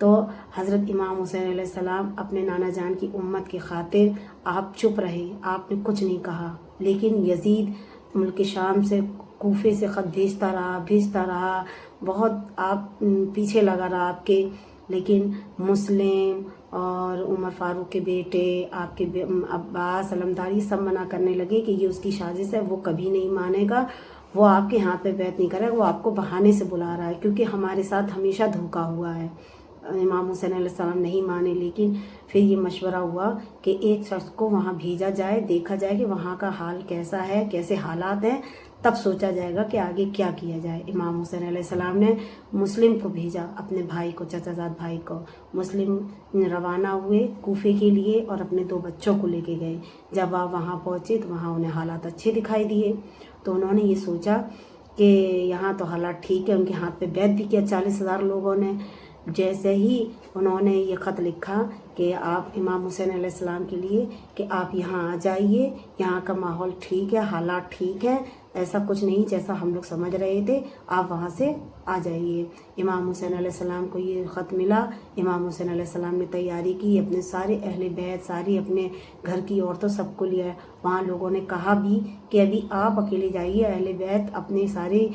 تو حضرت امام حسین علیہ السلام اپنے نانا جان کی امت کی خاطر آپ چپ رہے، آپ نے کچھ نہیں کہا، لیکن یزید ملک شام سے کوفے سے خط بھیجتا رہا، بہت آپ پیچھے لگا رہا آپ کے، لیکن مسلم اور عمر فاروق کے بیٹے، آپ کے عباس علمداری سب منع کرنے لگے کہ یہ اس کی سازش ہے، وہ کبھی نہیں مانے گا، وہ آپ کے ہاتھ پہ بیعت نہیں کرے گا، وہ آپ کو بہانے سے بلا رہا ہے، کیونکہ ہمارے ساتھ ہمیشہ دھوکا ہوا ہے۔ امام حسین علیہ السلام نہیں مانے، لیکن پھر یہ مشورہ ہوا کہ ایک شخص کو وہاں بھیجا جائے، دیکھا جائے کہ وہاں کا حال کیسا ہے، کیسے حالات ہیں، تب سوچا جائے گا کہ آگے کیا کیا جائے۔ امام حسین علیہ السلام نے مسلم کو بھیجا، اپنے بھائی کو، چچا زاد بھائی کو۔ مسلم روانہ ہوئے کوفے کے لیے اور اپنے 2 بچوں کو لے کے گئے۔ جب آپ وہاں پہنچے تو وہاں انہیں حالات اچھے دکھائی دیے، تو انہوں نے یہ سوچا کہ یہاں تو حالات ٹھیک ہے، ان کے ہاتھ پہ بیعت بھی کیا 40,000 لوگوں نے۔ جیسے ہی انہوں نے یہ خط لکھا کہ آپ امام حسین علیہ السلام کے لیے کہ آپ یہاں آ جائیے، یہاں کا ماحول ٹھیک ہے، حالات ٹھیک ہیں، ایسا کچھ نہیں جیسا ہم لوگ سمجھ رہے تھے، آپ وہاں سے آ جائیے۔ امام حسین علیہ السلام کو یہ خط ملا، امام حسین علیہ السلام نے تیاری کی، اپنے سارے اہل بیت، ساری اپنے گھر کی عورتوں سب کو لیا۔ وہاں لوگوں نے کہا بھی کہ ابھی آپ اکیلے جائیے، اہل بیت اپنے سارے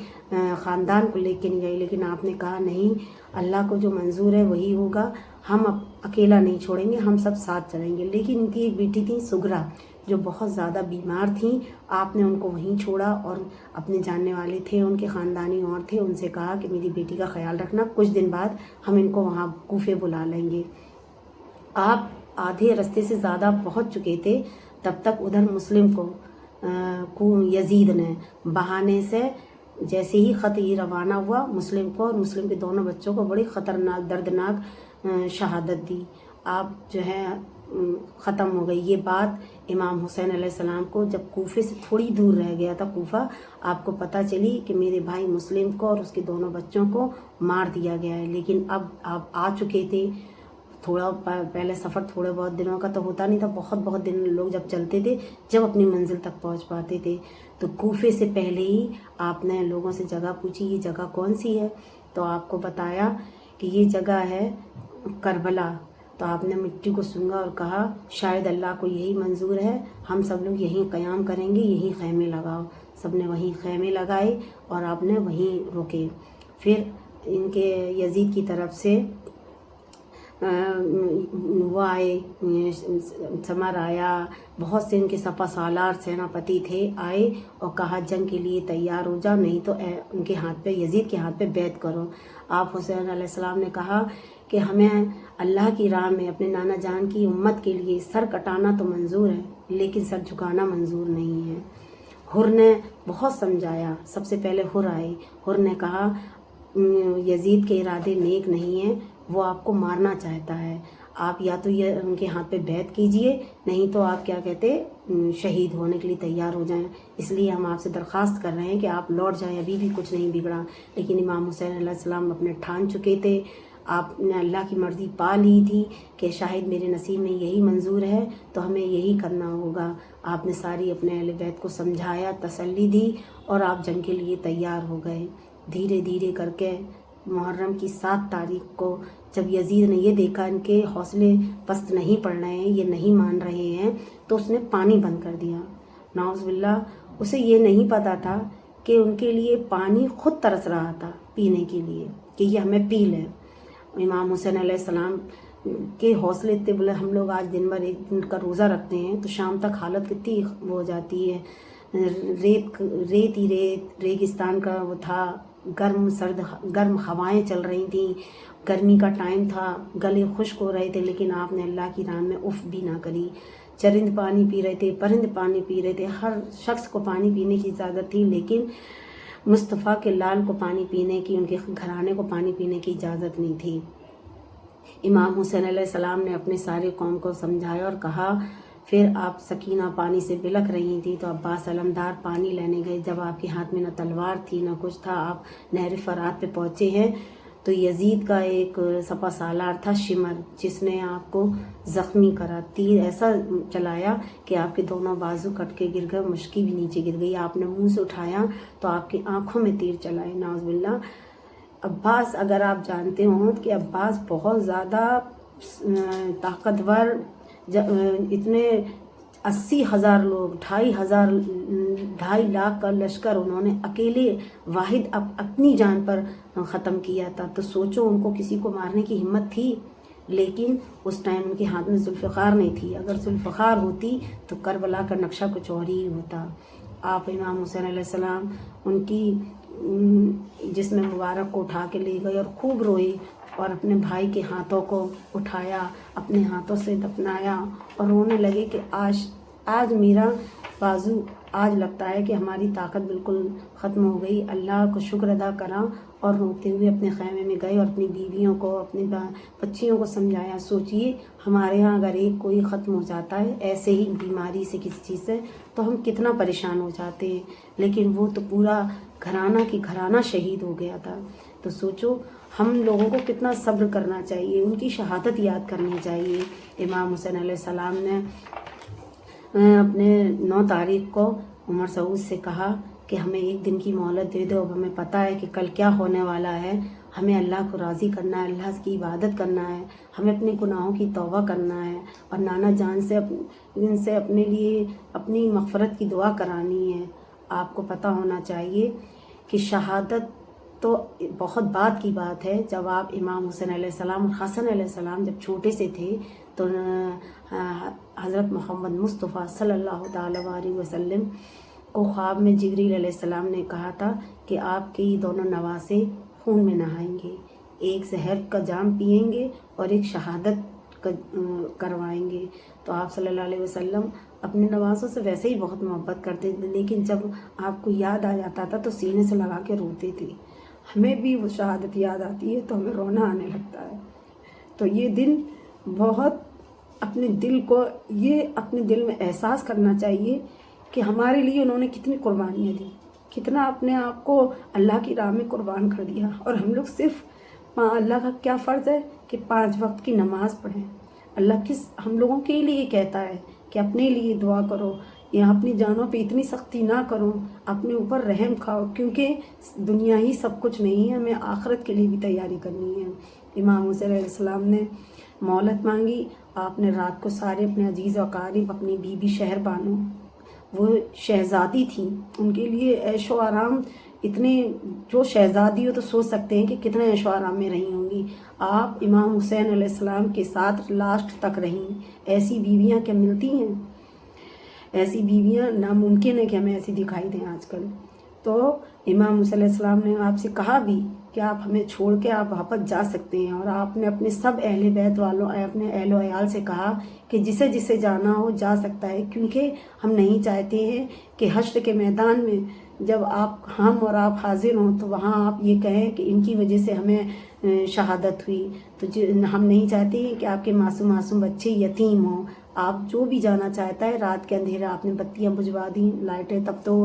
خاندان کو لے کے نہیں جائیے، لیکن آپ نے کہا نہیں، اللہ کو جو منظور ہے وہی ہوگا، ہم اکیلا نہیں چھوڑیں گے، ہم سب ساتھ چلیں گے۔ لیکن ان کی ایک بیٹی تھی سغرا، جو بہت زیادہ بیمار تھیں، آپ نے ان کو وہیں چھوڑا، اور اپنے جاننے والے تھے، ان کے خاندانی اور تھے، ان سے کہا کہ میری بیٹی کا خیال رکھنا، کچھ دن بعد ہم ان کو وہاں کوفے بلا لیں گے۔ آپ آدھے رستے سے زیادہ پہنچ چکے تھے، تب تک ادھر مسلم کو یزید نے بہانے سے جیسے ہی خط یہ روانہ ہوا، مسلم کو اور مسلم کے دونوں بچوں کو بڑی خطرناک دردناک شہادت دی۔ آپ جو ہے ختم ہو گئی۔ یہ بات امام حسین علیہ السلام کو جب کوفے سے تھوڑی دور رہ گیا تھا کوفہ، آپ کو پتہ چلی کہ میرے بھائی مسلم کو اور اس کے دونوں بچوں کو مار دیا گیا ہے، لیکن اب آپ آ چکے تھے۔ تھوڑا پہلے سفر تھوڑے بہت دنوں کا تو ہوتا نہیں تھا، بہت دن لوگ جب چلتے تھے، جب اپنی منزل تک پہنچ پاتے تھے۔ تو کوفے سے پہلے ہی آپ نے لوگوں سے جگہ پوچھی، یہ جگہ کون سی ہے؟ تو آپ کو بتایا کہ یہ جگہ ہے کربلا۔ تو آپ نے مٹی کو سونگا اور کہا شاید اللہ کو یہی منظور ہے، ہم سب لوگ یہیں قیام کریں گے، یہیں خیمے لگاؤ۔ سب نے وہیں خیمے لگائے اور آپ نے وہیں رکے۔ پھر ان کے یزید کی طرف سے وہ آئے، ثمر آیا، بہت سے ان کے سپہ سالار سیناپتی تھے، آئے اور کہا جنگ کے لیے تیار ہو جاؤ، نہیں تو ان کے ہاتھ پہ، یزید کے ہاتھ پہ بیعت کرو۔ آپ حسین علیہ السلام نے کہا کہ ہمیں اللہ کی راہ میں اپنے نانا جان کی امت کے لیے سر کٹانا تو منظور ہے، لیکن سر جھکانا منظور نہیں ہے۔ حر نے بہت سمجھایا، سب سے پہلے حر آئے۔ حر نے کہا یزید کے ارادے نیک نہیں ہیں، وہ آپ کو مارنا چاہتا ہے، آپ یا تو یہ ان کے ہاتھ پہ بیعت کیجئے، نہیں تو آپ کیا کہتے شہید ہونے کے لیے تیار ہو جائیں، اس لیے ہم آپ سے درخواست کر رہے ہیں کہ آپ لوٹ جائیں، ابھی بھی کچھ نہیں بگڑا۔ لیکن امام حسین علیہ السلام اپنے ٹھان چکے تھے، آپ نے اللہ کی مرضی پا لی تھی کہ شاید میرے نصیب میں یہی منظور ہے تو ہمیں یہی کرنا ہوگا۔ آپ نے ساری اپنے اہل بیت کو سمجھایا، تسلی دی اور آپ جنگ کے لیے تیار ہو گئے۔ دھیرے دھیرے کر کے محرم کی 7 تاریخ کو جب یزید نے یہ دیکھا ان کے حوصلے پست نہیں پڑ رہے ہیں، یہ نہیں مان رہے ہیں، تو اس نے پانی بند کر دیا۔ نعوذ باللہ، اسے یہ نہیں پتا تھا کہ ان کے لیے پانی خود ترس رہا تھا پینے کے لیے کہ یہ ہمیں پی لیں۔ امام حسین علیہ السلام کے حوصلے اتنے، بولے ہم لوگ آج دن بھر ایک دن کا روزہ رکھتے ہیں تو شام تک حالت کتنی وہ ہو جاتی ہے، ریت ہی ریت، ریگستان کا وہ تھا، گرم ہوائیں چل رہی تھیں، گرمی کا ٹائم تھا، گلے خشک ہو رہے تھے، لیکن آپ نے اللہ کی راہ میں اف بھی نہ کری۔ چرند پانی پی رہے تھے، پرند پانی پی رہے تھے، ہر شخص کو پانی پینے کی اجازت تھی، لیکن مصطفیٰ کے لال کو پانی پینے کی، ان کے گھرانے کو پانی پینے کی اجازت نہیں تھی۔ امام حسین علیہ السلام نے اپنے سارے قوم کو سمجھایا اور کہا، پھر آپ سکینہ پانی سے بلک رہی تھی تو عباس علمدار پانی لینے گئے، جب آپ کے ہاتھ میں نہ تلوار تھی نہ کچھ تھا، آپ نہر فرات پہ پہنچے ہیں تو یزید کا ایک سپہ سالار تھا شمر، جس نے آپ کو زخمی کرا، تیر ایسا چلایا کہ آپ کے دونوں بازو کٹ کے گر گئے، مشکی بھی نیچے گر گئی۔ آپ نے منہ سے اٹھایا تو آپ کی آنکھوں میں تیر چلائے، نعوذ باللہ۔ عباس اگر آپ جانتے ہوں کہ عباس بہت زیادہ طاقتور، اتنے 80,000 لوگ، 2.5 لاکھ کا لشکر انہوں نے اکیلے واحد اپنی جان پر ختم کیا تھا. تو سوچو ان کو کسی کو مارنے کی ہمت تھی، لیکن اس ٹائم ان کے ہاتھ میں ذوالفقار نہیں تھی. اگر ذوالفقار ہوتی تو کربلا کا نقشہ کچھ اور ہی ہوتا. آپ امام حسین علیہ السلام ان کی جسم مبارک کو اٹھا کے لے گئے اور خوب روئے، اور اپنے بھائی کے ہاتھوں کو اٹھایا، اپنے ہاتھوں سے دفنایا، اور رونے لگے کہ آج میرا بازو، آج لگتا ہے کہ ہماری طاقت بالکل ختم ہو گئی. اللہ کو شکر ادا کرا اور روتے ہوئے اپنے خیمے میں گئے اور اپنی بیویوں کو، اپنی بچیوں کو سمجھایا. سوچئے ہمارے ہاں اگر ایک کوئی ختم ہو جاتا ہے ایسے ہی بیماری سے، کسی چیز سے، تو ہم کتنا پریشان ہو جاتے ہیں، لیکن وہ تو پورا گھرانہ کی گھرانہ شہید ہو گیا تھا. تو سوچو ہم لوگوں کو کتنا صبر کرنا چاہیے، ان کی شہادت یاد کرنی چاہیے. امام حسین علیہ السلام نے اپنے 9 تاریخ کو عمر سعود سے کہا کہ ہمیں 1 دن کی مہلت دے دو. اب ہمیں پتہ ہے کہ کل کیا ہونے والا ہے. ہمیں اللہ کو راضی کرنا ہے، اللہ کی عبادت کرنا ہے، ہمیں اپنے گناہوں کی توبہ کرنا ہے، اور نانا جان سے اپنے لیے اپنی مغفرت کی دعا کرانی ہے. آپ کو پتہ ہونا چاہیے کہ شہادت تو بہت بعد کی بات ہے. جب آپ امام حسین علیہ السلام اور حسن علیہ السلام جب چھوٹے سے تھے تو حضرت محمد مصطفیٰ صلی اللہ تعالیٰ علیہ وسلم کو خواب میں جبریل علیہ السلام نے کہا تھا کہ آپ کے یہ دونوں نواسے خون میں نہائیں گے، ایک زہر کا جام پئیں گے اور ایک شہادت کروائیں گے. تو آپ صلی اللہ علیہ وسلم اپنے نواسوں سے ویسے ہی بہت محبت کرتے تھے، لیکن جب آپ کو یاد آ جاتا تھا تو سینے سے لگا کے روتے تھے. ہمیں بھی وہ شہادت یاد آتی ہے تو ہمیں رونا آنے لگتا ہے. تو یہ دن بہت اپنے دل میں احساس کرنا چاہیے کہ ہمارے لیے انہوں نے کتنی قربانیاں دی، کتنا اپنے آپ کو اللہ کی راہ میں قربان کر دیا. اور ہم لوگ صرف اللہ کا کیا فرض ہے کہ 5 وقت کی نماز پڑھیں. اللہ ہم لوگوں کے لیے کہتا ہے کہ اپنے لیے دعا کرو، یا اپنی جانوں پہ اتنی سختی نہ کرو، اپنے اوپر رحم کھاؤ، کیونکہ دنیا ہی سب کچھ نہیں ہے، ہمیں آخرت کے لیے بھی تیاری کرنی ہے. امام حسین علیہ السلام نے مہلت مانگی. آپ نے رات کو سارے اپنے عزیز و اقارب، اپنی بیوی شہر بانو، وہ شہزادی تھیں، ان کے لیے عیش و آرام اتنے، جو شہزادی ہو تو سوچ سکتے ہیں کہ کتنے عیش و آرام میں رہی ہوں گی. آپ امام حسین علیہ السلام کے ساتھ لاسٹ تک رہیں. ایسی بیویاں کیا ملتی ہیں؟ ایسی بیویاں ناممکن ہے کہ ہمیں ایسی دکھائی دیں آج کل. تو امام حسین علیہ السلام نے آپ سے کہا بھی کہ آپ ہمیں چھوڑ کے آپ واپس جا سکتے ہیں، اور آپ نے اپنے سب اہل بیت والوں، اپنے اہل و عیال سے کہا کہ جسے جسے جانا ہو جا سکتا ہے، کیونکہ ہم نہیں چاہتے ہیں کہ حشر کے میدان میں جب ہم اور آپ حاضر ہوں تو وہاں آپ یہ کہیں کہ ان کی وجہ سے ہمیں شہادت ہوئی. تو ہم نہیں چاہتے ہیں کہ آپ کے معصوم بچے یتیم ہوں. آپ جو بھی جانا چاہتا ہے، رات کے اندھیرا آپ نے بتیاں بجھوا دیں، لائٹیں، تب تو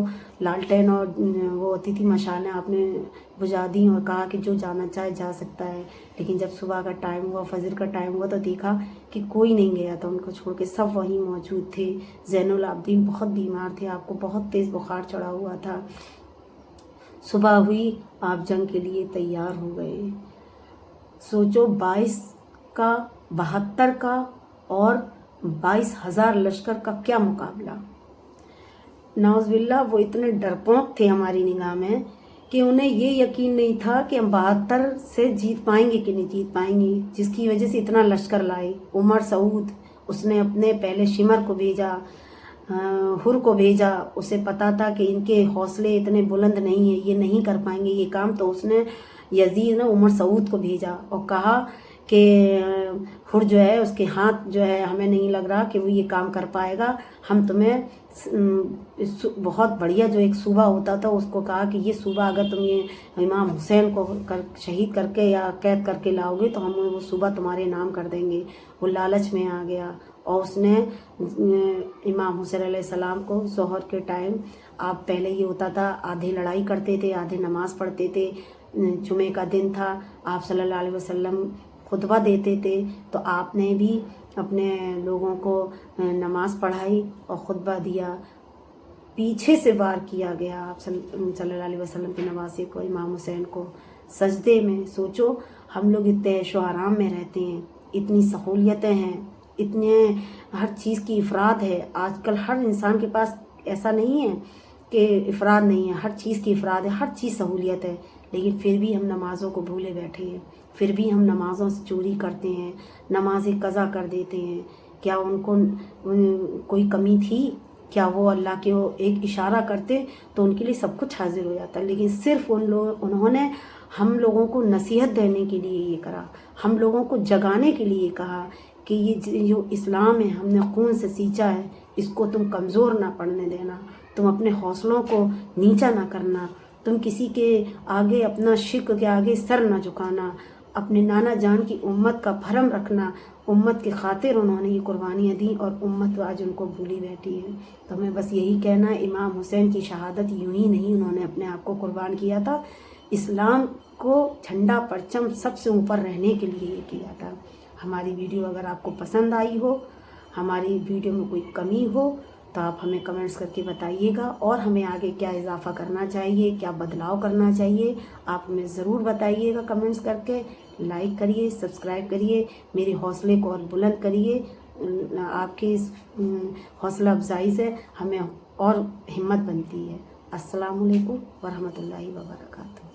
لالٹین اور وہ ہوتی تھی مشالیں، آپ نے بجھا دیں اور کہا کہ جو جانا چاہے جا سکتا ہے. لیکن جب صبح کا ٹائم ہوا، فجر کا ٹائم ہوا، تو دیکھا کہ کوئی نہیں گیا تھا ان کو چھوڑ کے، سب وہیں موجود تھے. زین العابدین بہت بیمار تھے، آپ کو بہت تیز بخار چڑھا ہوا تھا. صبح ہوئی، آپ جنگ کے لیے تیار ہو گئے. سوچو 22 کا 72 کا اور 22,000 لشکر کا کیا مقابلہ. نعوذ باللہ وہ اتنے ڈرپوک تھے ہماری نگاہ میں کہ انہیں یہ یقین نہیں تھا کہ ہم 72 سے جیت پائیں گے کہ نہیں جیت پائیں گے، جس کی وجہ سے اتنا لشکر لائے. عمر سعود، اس نے اپنے پہلے شمر کو بھیجا، حر کو بھیجا. اسے پتا تھا کہ ان کے حوصلے اتنے بلند نہیں ہیں، یہ نہیں کر پائیں گے یہ کام. تو اس نے یزید نے عمر سعود کو بھیجا اور کہا کہ حر جو ہے اس کے ہاتھ جو ہے ہمیں نہیں لگ رہا کہ وہ یہ کام کر پائے گا. ہم تمہیں بہت بڑھیا جو ایک صوبہ ہوتا تھا اس کو کہا کہ یہ صوبہ اگر تم یہ امام حسین کو شہید کر کے یا قید کر کے لاؤ گے تو ہم وہ صوبہ تمہارے نام کر دیں گے. وہ لالچ میں آ گیا اور اس نے امام حسین علیہ السلام کو ظہر کے ٹائم، آپ پہلے یہ ہوتا تھا آدھے لڑائی کرتے تھے آدھے نماز پڑھتے تھے. جمعے کا دن تھا، آپ صلی اللہ علیہ وسلم خطبہ دیتے تھے، تو آپ نے بھی اپنے لوگوں کو نماز پڑھائی اور خطبہ دیا. پیچھے سے وار کیا گیا آپ صلی اللہ علیہ وسلم کے نواسے کو، امام حسین کو سجدے میں. سوچو ہم لوگ اتنے عیش و آرام میں رہتے ہیں، اتنی سہولیتیں ہیں، اتنے ہر چیز کی افراد ہے. آج کل ہر انسان کے پاس ایسا نہیں ہے کہ افراد نہیں ہے، ہر چیز کی افراد ہے، ہر چیز سہولیت ہے. لیکن پھر بھی ہم نمازوں کو بھولے بیٹھے ہیں، پھر بھی ہم نمازوں سے چوری کرتے ہیں، نمازیں قضا کر دیتے ہیں. کیا ان کو کوئی کمی تھی؟ کیا وہ اللہ کے ایک اشارہ کرتے تو ان کے لیے سب کچھ حاضر ہو جاتا؟ لیکن صرف انہوں نے ہم لوگوں کو نصیحت دینے کے لیے یہ کرا، ہم لوگوں کو جگانے کے لیے کہا کہ یہ جو اسلام ہے ہم نے خون سے سینچا ہے، اس کو تم کمزور نہ پڑنے دینا، تم اپنے حوصلوں کو نیچا نہ کرنا، تم کسی کے آگے اپنا شرک کے آگے سر نہ جھکانا، اپنے نانا جان کی امت کا بھرم رکھنا. امت کی خاطر انہوں نے یہ قربانیاں دیں اور امت آج ان کو بھولی بیٹھی ہے. تو ہمیں بس یہی کہنا ہے، امام حسین کی شہادت یوں ہی نہیں، انہوں نے اپنے آپ کو قربان کیا تھا، اسلام کو جھنڈا پرچم سب سے اوپر رہنے کے لیے یہ کیا تھا. ہماری ویڈیو اگر آپ کو پسند آئی ہو، ہماری ویڈیو میں کوئی کمی ہو تو آپ ہمیں کمنٹس کر کے بتائیے گا، اور ہمیں آگے کیا اضافہ کرنا چاہیے، کیا بدلاؤ کرنا چاہیے، آپ ہمیں ضرور بتائیے گا کمنٹس کر کے. لائک کریے، سبسکرائب کریے، میرے حوصلے کو اور بلند کریے. آپ کی اس حوصلہ افزائی سے ہمیں اور ہمت بنتی ہے. السلام علیکم ورحمۃ اللہ وبرکاتہ.